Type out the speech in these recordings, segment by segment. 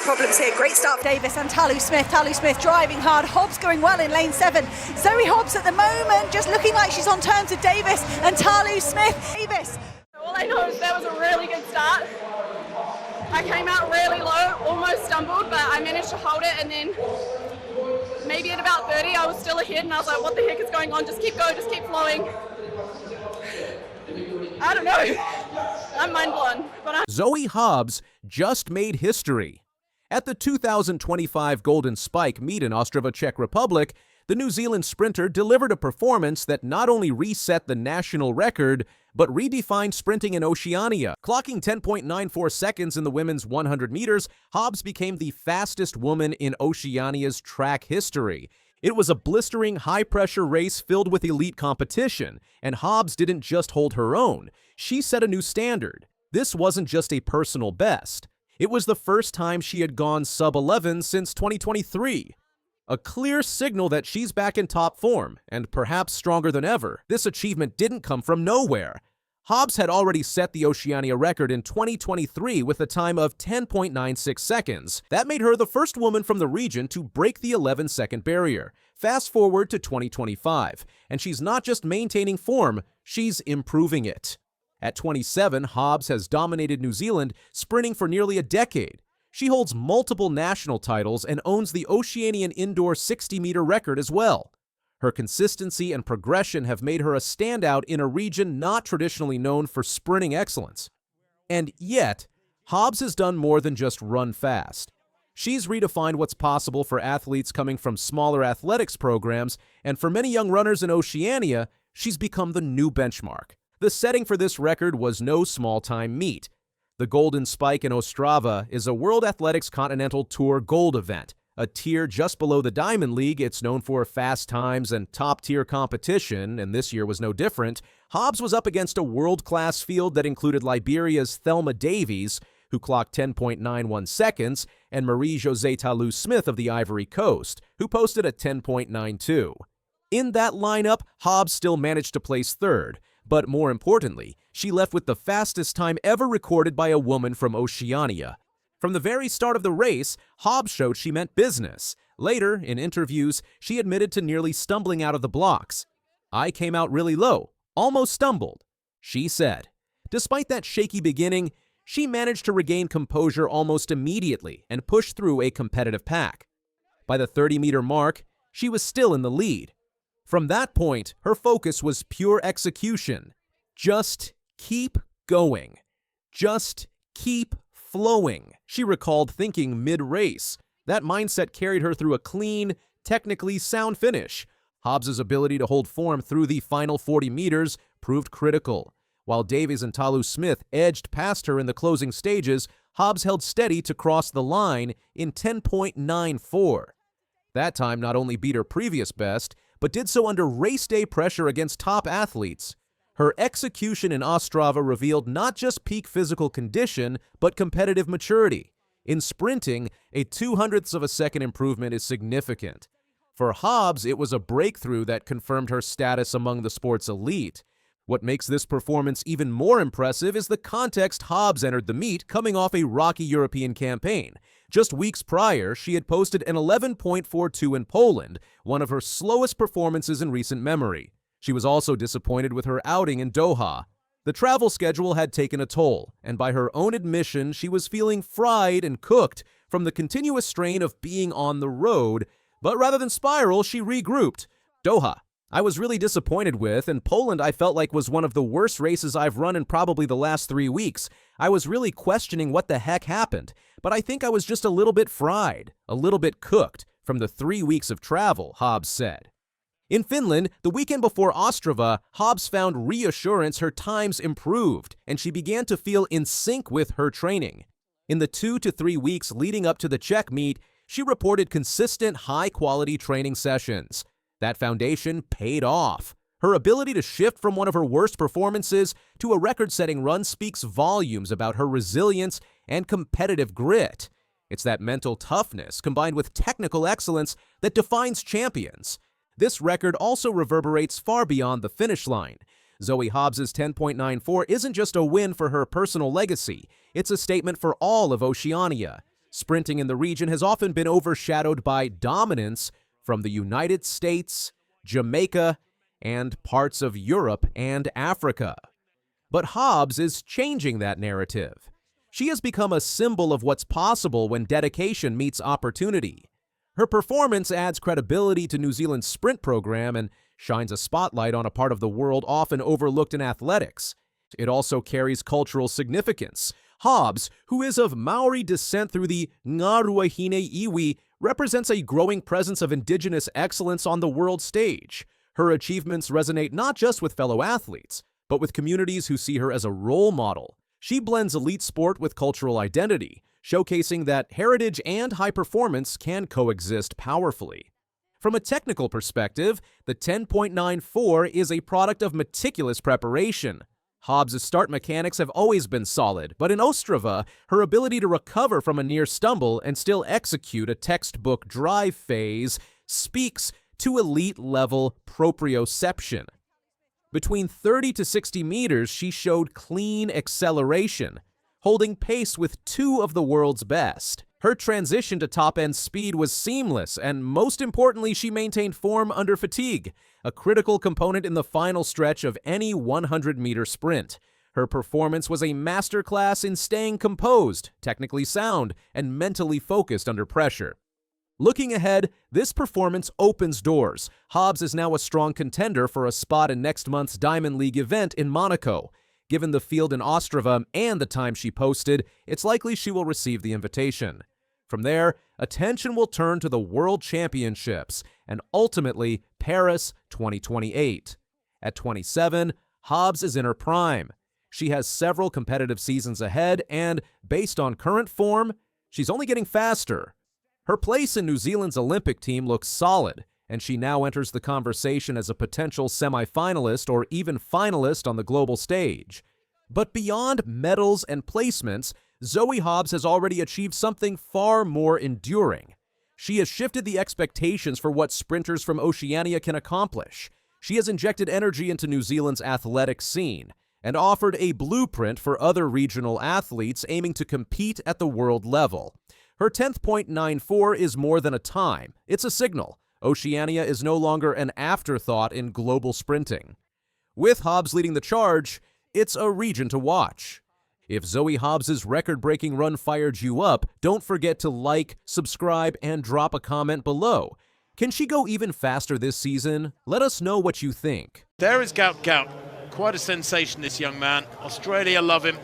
problems here. Great start. Davis and Talu Smith. Talu Smith driving hard. Hobbs going well in lane 7. Zoe Hobbs at the moment just looking like she's on terms with Davis and Talu Smith. Davis. All I know is that was a really good start. I came out really low, almost stumbled, but I managed to hold it, and then maybe at about 30 I was still ahead, and I was like, what the heck is going on? Just keep going, just keep flowing. I don't know. I'm mind blown. Zoe Hobbs just made history. At the 2025 Golden Spike meet in Ostrava, Czech Republic, the New Zealand sprinter delivered a performance that not only reset the national record, but redefined sprinting in Oceania. Clocking 10.94 seconds in the women's 100 meters, Hobbs became the fastest woman in Oceania's track history. It was a blistering, high-pressure race filled with elite competition, and Hobbs didn't just hold her own. She set a new standard. This wasn't just a personal best. It was the first time she had gone sub-11 since 2023. A clear signal that she's back in top form, and perhaps stronger than ever. This achievement didn't come from nowhere. Hobbs had already set the Oceania record in 2023 with a time of 10.96 seconds. That made her the first woman from the region to break the 11-second barrier. Fast forward to 2025, and she's not just maintaining form, she's improving it. At 27, Hobbs has dominated New Zealand, sprinting for nearly a decade. She holds multiple national titles and owns the Oceanian indoor 60-meter record as well. Her consistency and progression have made her a standout in a region not traditionally known for sprinting excellence. And yet, Hobbs has done more than just run fast. She's redefined what's possible for athletes coming from smaller athletics programs, and for many young runners in Oceania, she's become the new benchmark. The setting for this record was no small-time meet. The Golden Spike in Ostrava is a World Athletics Continental Tour Gold event. A tier just below the Diamond League, it's known for fast times and top-tier competition, and this year was no different. Hobbs was up against a world-class field that included Liberia's Thelma Davies, who clocked 10.91 seconds, and Marie-Josée Talu Smith of the Ivory Coast, who posted a 10.92. In that lineup, Hobbs still managed to place third, but more importantly, she left with the fastest time ever recorded by a woman from Oceania. From the very start of the race, Hobbs showed she meant business. Later, in interviews, she admitted to nearly stumbling out of the blocks. "I came out really low, almost stumbled," she said. Despite that shaky beginning, she managed to regain composure almost immediately and push through a competitive pack. By the 30-meter mark, she was still in the lead. From that point, her focus was pure execution. Just keep going. Just keep flowing. She recalled thinking mid-race. That mindset carried her through a clean, technically sound finish. Hobbs' ability to hold form through the final 40 meters proved critical. While Davies and Talu Smith edged past her in the closing stages, Hobbs held steady to cross the line in 10.94. That time not only beat her previous best, but did so under race day pressure against top athletes. Her execution in Ostrava revealed not just peak physical condition, but competitive maturity. In sprinting, a 0.02 of a second improvement is significant. For Hobbs, it was a breakthrough that confirmed her status among the sport's elite. What makes this performance even more impressive is the context Hobbs entered the meet, coming off a rocky European campaign. Just weeks prior, she had posted an 11.42 in Poland, one of her slowest performances in recent memory. She was also disappointed with her outing in Doha. The travel schedule had taken a toll, and by her own admission, she was feeling fried and cooked from the continuous strain of being on the road. But rather than spiral, she regrouped. "Doha, I was really disappointed with, and Poland I felt like was one of the worst races I've run in probably the last 3 weeks. I was really questioning what the heck happened, but I think I was just a little bit fried, a little bit cooked from the 3 weeks of travel," Hobbs said. In Finland, the weekend before Ostrava, Hobbs found reassurance her times improved, and she began to feel in sync with her training. In the 2 to 3 weeks leading up to the Czech meet, she reported consistent, high-quality training sessions. That foundation paid off. Her ability to shift from one of her worst performances to a record-setting run speaks volumes about her resilience and competitive grit. It's that mental toughness combined with technical excellence that defines champions. This record also reverberates far beyond the finish line. Zoe Hobbs' 10.94 isn't just a win for her personal legacy, it's a statement for all of Oceania. Sprinting in the region has often been overshadowed by dominance from the United States, Jamaica, and parts of Europe and Africa. But Hobbs is changing that narrative. She has become a symbol of what's possible when dedication meets opportunity. Her performance adds credibility to New Zealand's sprint program and shines a spotlight on a part of the world often overlooked in athletics. It also carries cultural significance. Hobbs, who is of Maori descent through the Ngāruahine iwi, represents a growing presence of indigenous excellence on the world stage. Her achievements resonate not just with fellow athletes, but with communities who see her as a role model. She blends elite sport with cultural identity, showcasing that heritage and high performance can coexist powerfully. From a technical perspective, the 10.94 is a product of meticulous preparation. Hobbs' start mechanics have always been solid, but in Ostrava, her ability to recover from a near stumble and still execute a textbook drive phase speaks to elite-level proprioception. Between 30 to 60 meters, she showed clean acceleration, holding pace with two of the world's best. Her transition to top-end speed was seamless, and most importantly, she maintained form under fatigue, a critical component in the final stretch of any 100-meter sprint. Her performance was a masterclass in staying composed, technically sound, and mentally focused under pressure. Looking ahead, this performance opens doors. Hobbs is now a strong contender for a spot in next month's Diamond League event in Monaco. Given the field in Ostrava and the time she posted, it's likely she will receive the invitation. From there, attention will turn to the World Championships and ultimately Paris 2028. At 27, Hobbs is in her prime. She has several competitive seasons ahead and, based on current form, she's only getting faster. Her place in New Zealand's Olympic team looks solid, and she now enters the conversation as a potential semi-finalist or even finalist on the global stage. But beyond medals and placements, Zoe Hobbs has already achieved something far more enduring. She has shifted the expectations for what sprinters from Oceania can accomplish. She has injected energy into New Zealand's athletic scene and offered a blueprint for other regional athletes aiming to compete at the world level. Her 10.94 is more than a time. It's a signal. Oceania is no longer an afterthought in global sprinting. With Hobbs leading the charge, it's a region to watch. If Zoe Hobbs' record-breaking run fired you up, don't forget to like, subscribe, and drop a comment below. Can she go even faster this season? Let us know what you think. There is Gout. Quite a sensation, this young man. Australia love him,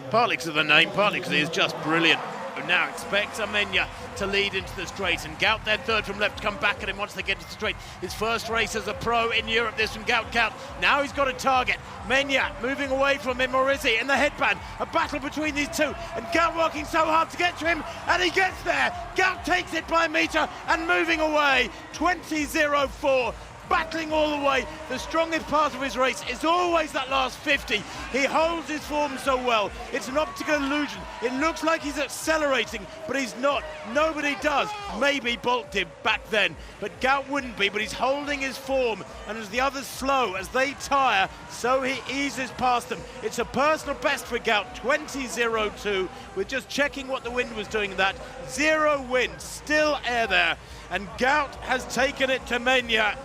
partly because of the name, partly because he is just brilliant. Who now expects Amenya to lead into the straight, and Gout, their third from left, to come back at him once they get to the straight. His first race as a pro in Europe, this from Gout. Now he's got a target. Menya moving away from him, or is he? In the headband, a battle between these two, and Gout working so hard to get to him, and he gets there. Gout takes it by a metre and moving away. 20.04. Battling all the way. The strongest part of his race is always that last 50. He holds his form so well. It's an optical illusion. It looks like he's accelerating, but he's not. Nobody does. Maybe Bolt did back then, but Gout wouldn't be, but he's holding his form. And as the others slow, as they tire, so he eases past them. It's a personal best for Gout, 20.02. We're just checking what the wind was doing that. Zero wind, still air there. And Gout has taken it to Menya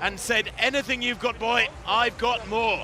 and said, anything you've got, boy, I've got more.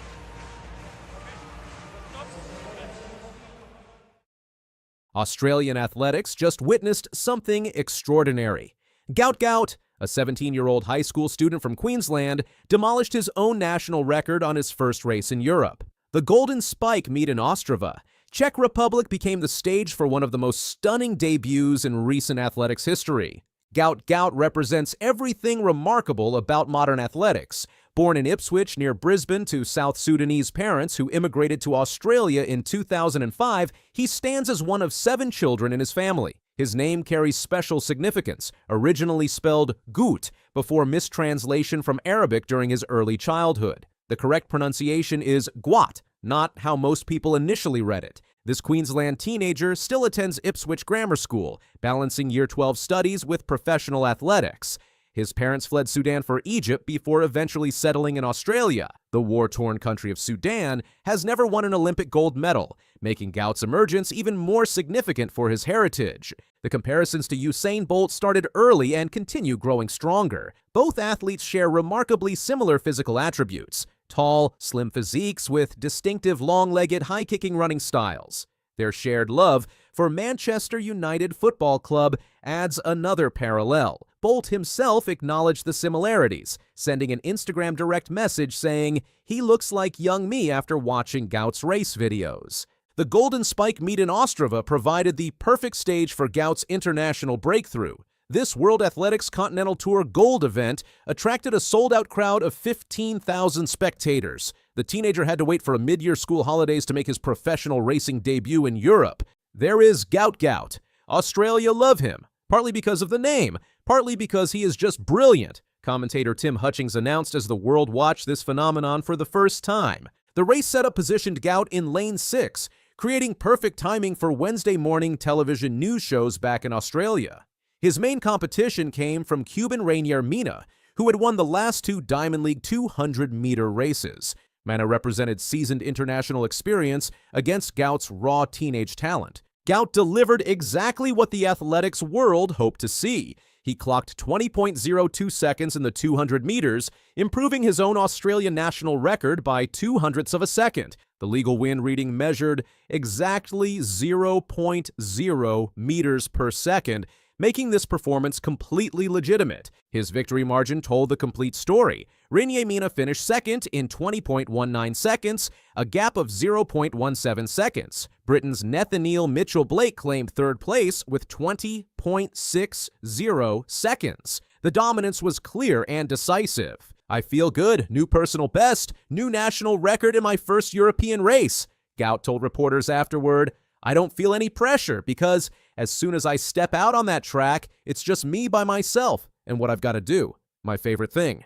Australian athletics just witnessed something extraordinary. Gout, a 17-year-old high school student from Queensland, demolished his own national record on his first race in Europe. The Golden Spike meet in Ostrava. Czech Republic became the stage for one of the most stunning debuts in recent athletics history. Gout represents everything remarkable about modern athletics. Born in Ipswich near Brisbane to South Sudanese parents who immigrated to Australia in 2005, he stands as one of 7 children in his family. His name carries special significance, originally spelled Gout, before mistranslation from Arabic during his early childhood. The correct pronunciation is Gout, not how most people initially read it. This Queensland teenager still attends Ipswich Grammar School, balancing Year 12 studies with professional athletics. His parents fled Sudan for Egypt before eventually settling in Australia. The war-torn country of Sudan has never won an Olympic gold medal, making Gout's emergence even more significant for his heritage. The comparisons to Usain Bolt started early and continue growing stronger. Both athletes share remarkably similar physical attributes: tall, slim physiques with distinctive long-legged, high-kicking running styles. Their shared love for Manchester United Football Club adds another parallel. Bolt himself acknowledged the similarities, sending an Instagram direct message saying, "He looks like young me after watching Gout's race videos." The Golden Spike meet in Ostrava provided the perfect stage for Gout's international breakthrough. This World Athletics Continental Tour Gold event attracted a sold-out crowd of 15,000 spectators. The teenager had to wait for a mid-year school holidays to make his professional racing debut in Europe. There is Gout. Australia love him, partly because of the name, partly because he is just brilliant, commentator Tim Hutchings announced as the world watched this phenomenon for the first time. The race setup positioned Gout in lane 6, creating perfect timing for Wednesday morning television news shows back in Australia. His main competition came from Cuban Rainier Mina, who had won the last 2 Diamond League 200-meter races. Mina represented seasoned international experience against Gout's raw teenage talent. Gout delivered exactly what the athletics world hoped to see. He clocked 20.02 seconds in the 200 meters, improving his own Australian national record by 0.02 of a second. The legal win reading measured exactly 0.0 meters per second, making this performance completely legitimate. His victory margin told the complete story. Rainier Mina finished second in 20.19 seconds, a gap of 0.17 seconds. Britain's Nathaniel Mitchell-Blake claimed third place with 20.60 seconds. The dominance was clear and decisive. "I feel good, new personal best, new national record in my first European race," Gout told reporters afterward. "I don't feel any pressure because as soon as I step out on that track, it's just me by myself and what I've got to do, my favorite thing,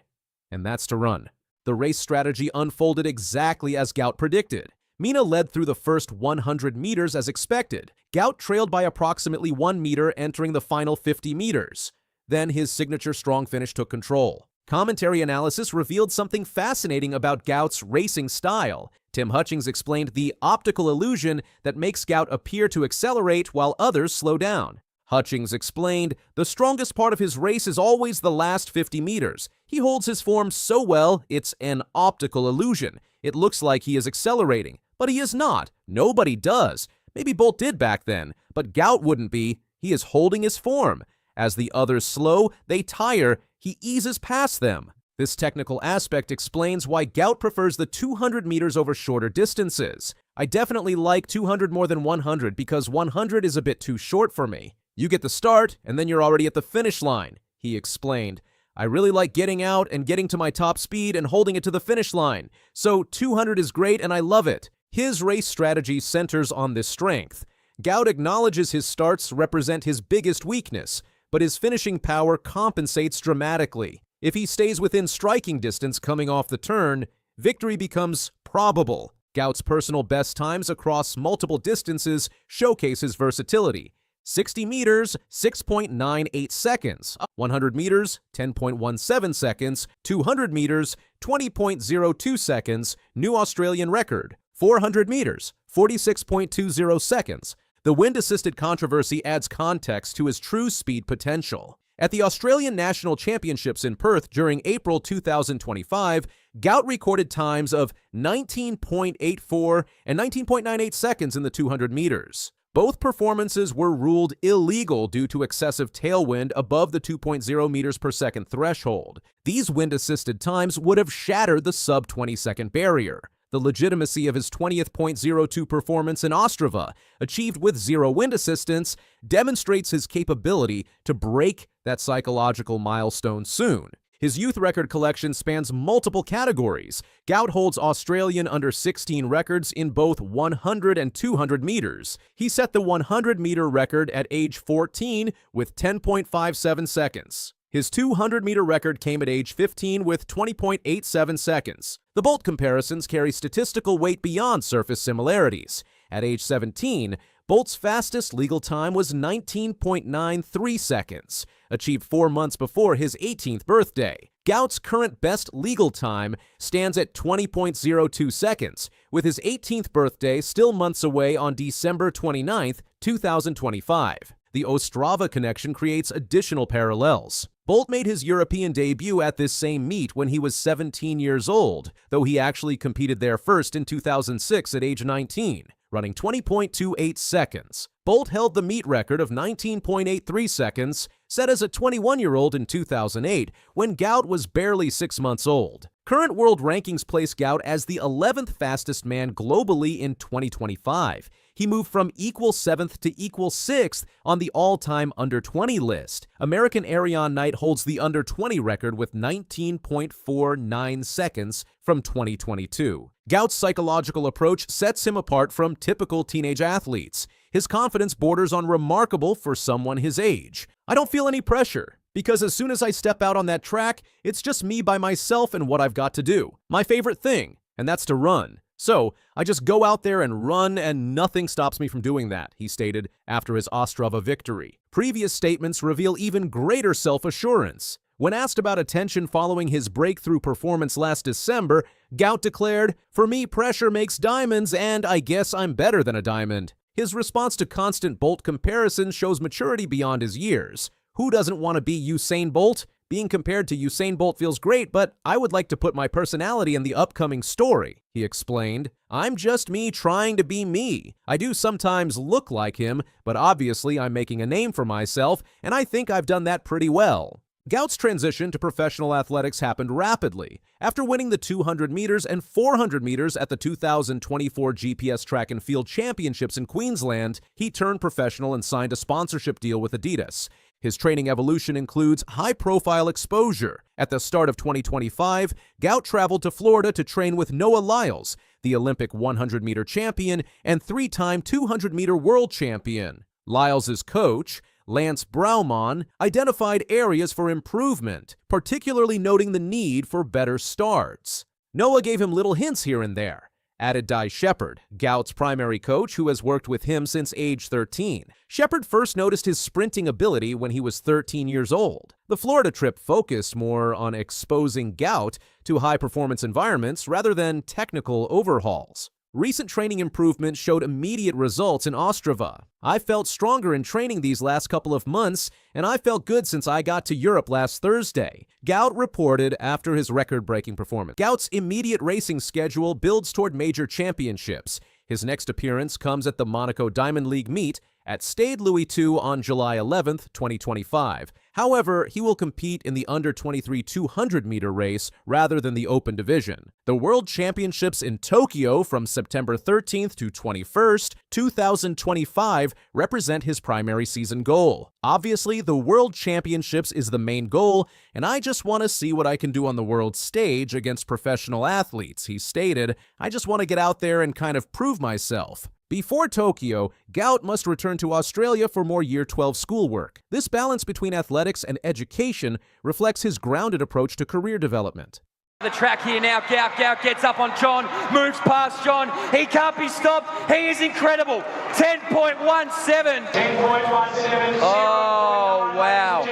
and that's to run." The race strategy unfolded exactly as Gout predicted. Mina led through the first 100 meters as expected. Gout trailed by approximately 1 meter entering the final 50 meters. Then his signature strong finish took control. Commentary analysis revealed something fascinating about Gout's racing style. Tim Hutchings explained the optical illusion that makes Gout appear to accelerate while others slow down. Hutchings explained, "The strongest part of his race is always the last 50 meters. He holds his form so well, it's an optical illusion. It looks like he is accelerating, but he is not. Nobody does. Maybe Bolt did back then, but Gout wouldn't be. He is holding his form. As the others slow, they tire. He eases past them." This technical aspect explains why Gout prefers the 200 meters over shorter distances. "I definitely like 200 more than 100 because 100 is a bit too short for me. You get the start, and then you're already at the finish line," he explained. "I really like getting out and getting to my top speed and holding it to the finish line. So 200 is great and I love it." His race strategy centers on this strength. Gout acknowledges his starts represent his biggest weakness, but his finishing power compensates dramatically. If he stays within striking distance coming off the turn, victory becomes probable. Gout's personal best times across multiple distances showcase his versatility. 60 meters, 6.98 seconds. 100 meters, 10.17 seconds. 200 meters, 20.02 seconds. New Australian record. 400 meters, 46.20 seconds. The wind-assisted controversy adds context to his true speed potential. At the Australian National Championships in Perth during April 2025, Gout recorded times of 19.84 and 19.98 seconds in the 200 meters. Both performances were ruled illegal due to excessive tailwind above the 2.0 meters per second threshold. These wind-assisted times would have shattered the sub-20-second barrier. The legitimacy of his 20th.02 performance in Ostrava, achieved with zero wind assistance, demonstrates his capability to break that psychological milestone soon. His youth record collection spans multiple categories. Gout holds Australian under-16 records in both 100 and 200 meters. He set the 100-meter record at age 14 with 10.57 seconds. His 200-meter record came at age 15 with 20.87 seconds. The Bolt comparisons carry statistical weight beyond surface similarities. At age 17, Bolt's fastest legal time was 19.93 seconds, achieved 4 months before his 18th birthday. Gout's current best legal time stands at 20.02 seconds, with his 18th birthday still months away on December 29, 2025. The Ostrava connection creates additional parallels. Bolt made his European debut at this same meet when he was 17 years old, though he actually competed there first in 2006 at age 19, running 20.28 seconds. Bolt held the meet record of 19.83 seconds, set as a 21-year-old in 2008, when Gout was barely 6 months old. Current world rankings place Gout as the 11th fastest man globally in 2025. He moved from equal 7th to equal 6th on the all-time under-20 list. American Arion Knight holds the under-20 record with 19.49 seconds from 2022. Gout's psychological approach sets him apart from typical teenage athletes. His confidence borders on remarkable for someone his age. I don't feel any pressure, because as soon as I step out on that track, it's just me by myself and what I've got to do. My favorite thing, and that's to run. So, I just go out there and run, and nothing stops me from doing that, he stated after his Ostrava victory. Previous statements reveal even greater self-assurance. When asked about attention following his breakthrough performance last December, Gout declared, "For me, pressure makes diamonds, and I guess I'm better than a diamond." His response to constant Bolt comparisons shows maturity beyond his years. Who doesn't want to be Usain Bolt? Being compared to Usain Bolt feels great, but I would like to put my personality in the upcoming story, he explained. I'm just me trying to be me. I do sometimes look like him, but obviously I'm making a name for myself, and I think I've done that pretty well. Gout's transition to professional athletics happened rapidly. After winning the 200 meters and 400 meters at the 2024 GPS Track and Field Championships in Queensland, he turned professional and signed a sponsorship deal with Adidas. His training evolution includes high-profile exposure. At the start of 2025, Gout traveled to Florida to train with Noah Lyles, the Olympic 100-meter champion and 3-time 200-meter world champion. Lyles' coach, Lance Brauman, identified areas for improvement, particularly noting the need for better starts. Noah gave him little hints here and there, added Di Shepard, Gout's primary coach who has worked with him since age 13. Shepard first noticed his sprinting ability when he was 13 years old. The Florida trip focused more on exposing Gout to high-performance environments rather than technical overhauls. Recent training improvements showed immediate results in Ostrava. I felt stronger in training these last couple of months, and I felt good since I got to Europe last Thursday, Gout reported after his record-breaking performance. Gout's immediate racing schedule builds toward major championships. His next appearance comes at the Monaco Diamond League meet at Stade Louis II on July 11, 2025. However, he will compete in the under-23 200-meter race rather than the open division. The World Championships in Tokyo from September 13th to 21st, 2025 represent his primary season goal. Obviously, the World Championships is the main goal, and I just want to see what I can do on the world stage against professional athletes, he stated. I just want to get out there and kind of prove myself. Before Tokyo, Gout must return to Australia for more Year 12 schoolwork. This balance between athletics and education reflects his grounded approach to career development. The track here now, Gout gets up on John, moves past John, he can't be stopped, he is incredible, 10.17. 10.17. Oh, wow.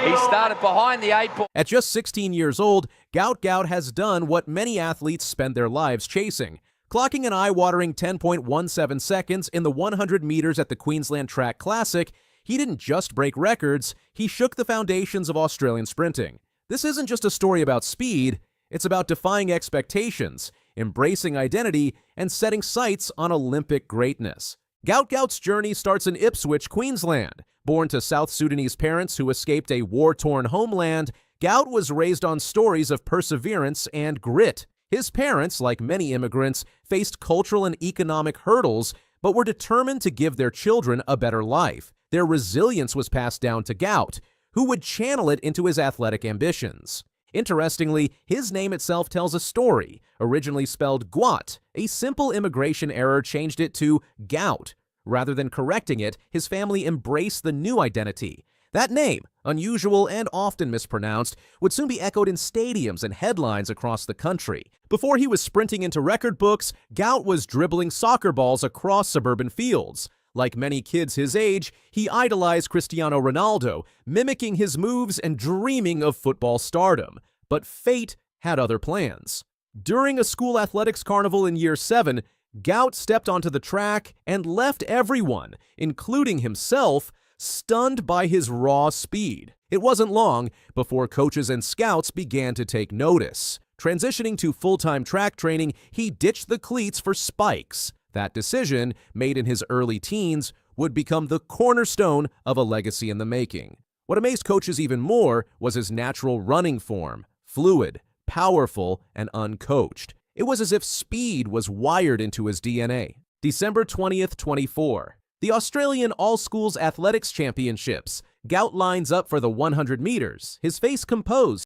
He started behind the 8 point. At just 16 years old, Gout has done what many athletes spend their lives chasing. Clocking an eye-watering 10.17 seconds in the 100 meters at the Queensland Track Classic, he didn't just break records, he shook the foundations of Australian sprinting. This isn't just a story about speed, it's about defying expectations, embracing identity, and setting sights on Olympic greatness. Gout's journey starts in Ipswich, Queensland. Born to South Sudanese parents who escaped a war-torn homeland, Gout was raised on stories of perseverance and grit. His parents, like many immigrants, faced cultural and economic hurdles, but were determined to give their children a better life. Their resilience was passed down to Gout, who would channel it into his athletic ambitions. Interestingly, his name itself tells a story. Originally spelled Gout, a simple immigration error changed it to Gout. Rather than correcting it, his family embraced the new identity. That name, unusual and often mispronounced, would soon be echoed in stadiums and headlines across the country. Before he was sprinting into record books, Gout was dribbling soccer balls across suburban fields. Like many kids his age, he idolized Cristiano Ronaldo, mimicking his moves and dreaming of football stardom. But fate had other plans. During a school athletics carnival in year 7, Gout stepped onto the track and left everyone, including himself, stunned by his raw speed. It wasn't long before coaches and scouts began to take notice. Transitioning to full-time track training, he ditched the cleats for spikes. That decision, made in his early teens, would become the cornerstone of a legacy in the making. What amazed coaches even more was his natural running form, fluid, powerful, and uncoached. It was as if speed was wired into his DNA. December 20th, 24. The Australian All-Schools Athletics Championships. Gout lines up for the 100 meters, his face composed,